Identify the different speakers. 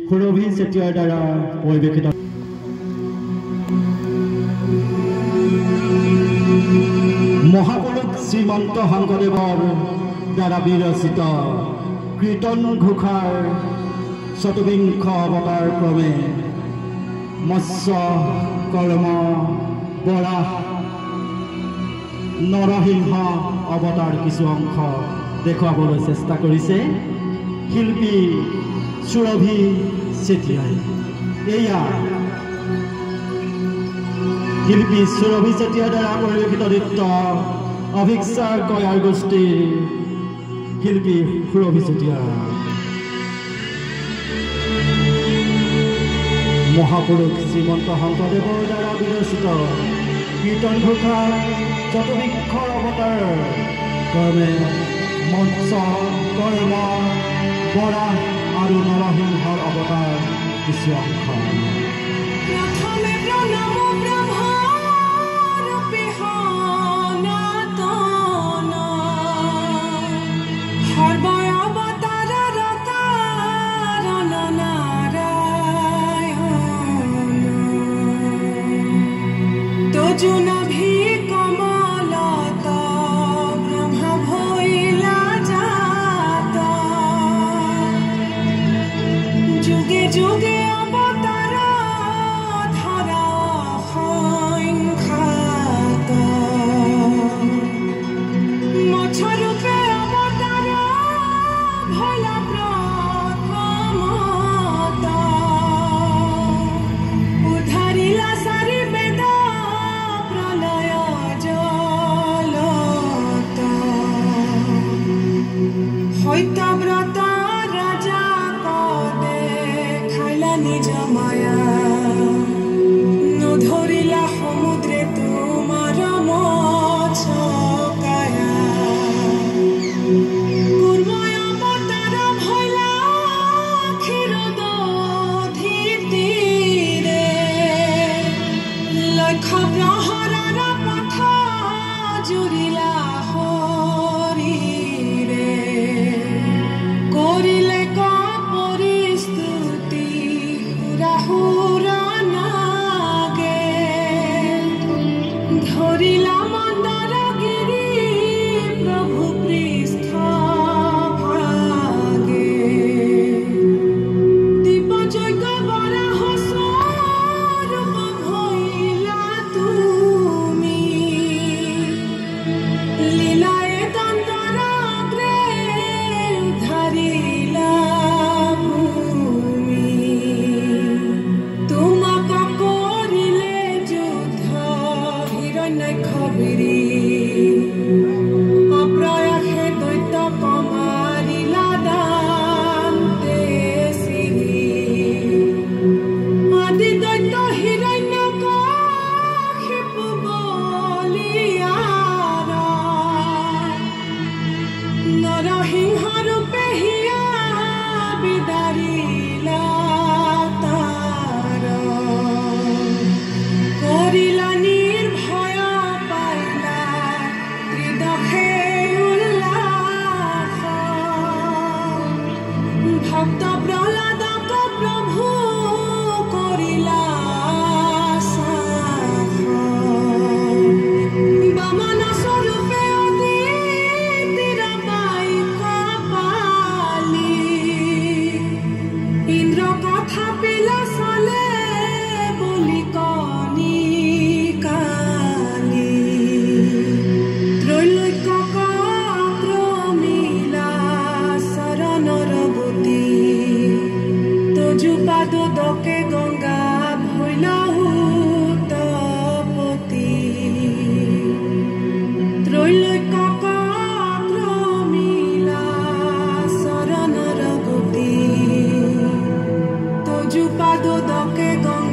Speaker 1: সুৰভি চেতিয়াৰ দ্বাৰা পৰিৱেশিত মহাপুৰুষ শ্ৰীমন্ত শংকৰদেৱৰ দ্বাৰা বিৰচিত কীৰ্তন ঘোষাৰ চতুৰ্বিংশ অৱতাৰ ক্ৰমে মৎস্য কৰ্ম বৰাহ নৰসিংহ অৱতাৰ কিছু অংশ দেখুৱাবলৈ চেষ্টা কৰিছে শিল্পী সুৰভি চেতিয়াই। এয়া শিল্পী সুৰভি চেতিয়াৰ দ্বাৰা পৰিৱেশিত নৃত্য অভিক্ষাৰ কয়াৰ গোষ্ঠীৰ শিল্পী সুৰভি চেতিয়া। মহাপুৰুষ শ্ৰীমন্ত শংকৰদেৱৰ দ্বাৰা বিৰচিত কীৰ্তন ঘোষাৰ চতুৰ্বিংশ অৱতাৰ ক্ৰমে মৎস্য কৰ্ম বৰাহ আৰু নৰসিংহৰ অৱতাৰ কিছু অংশ।
Speaker 2: Pado do que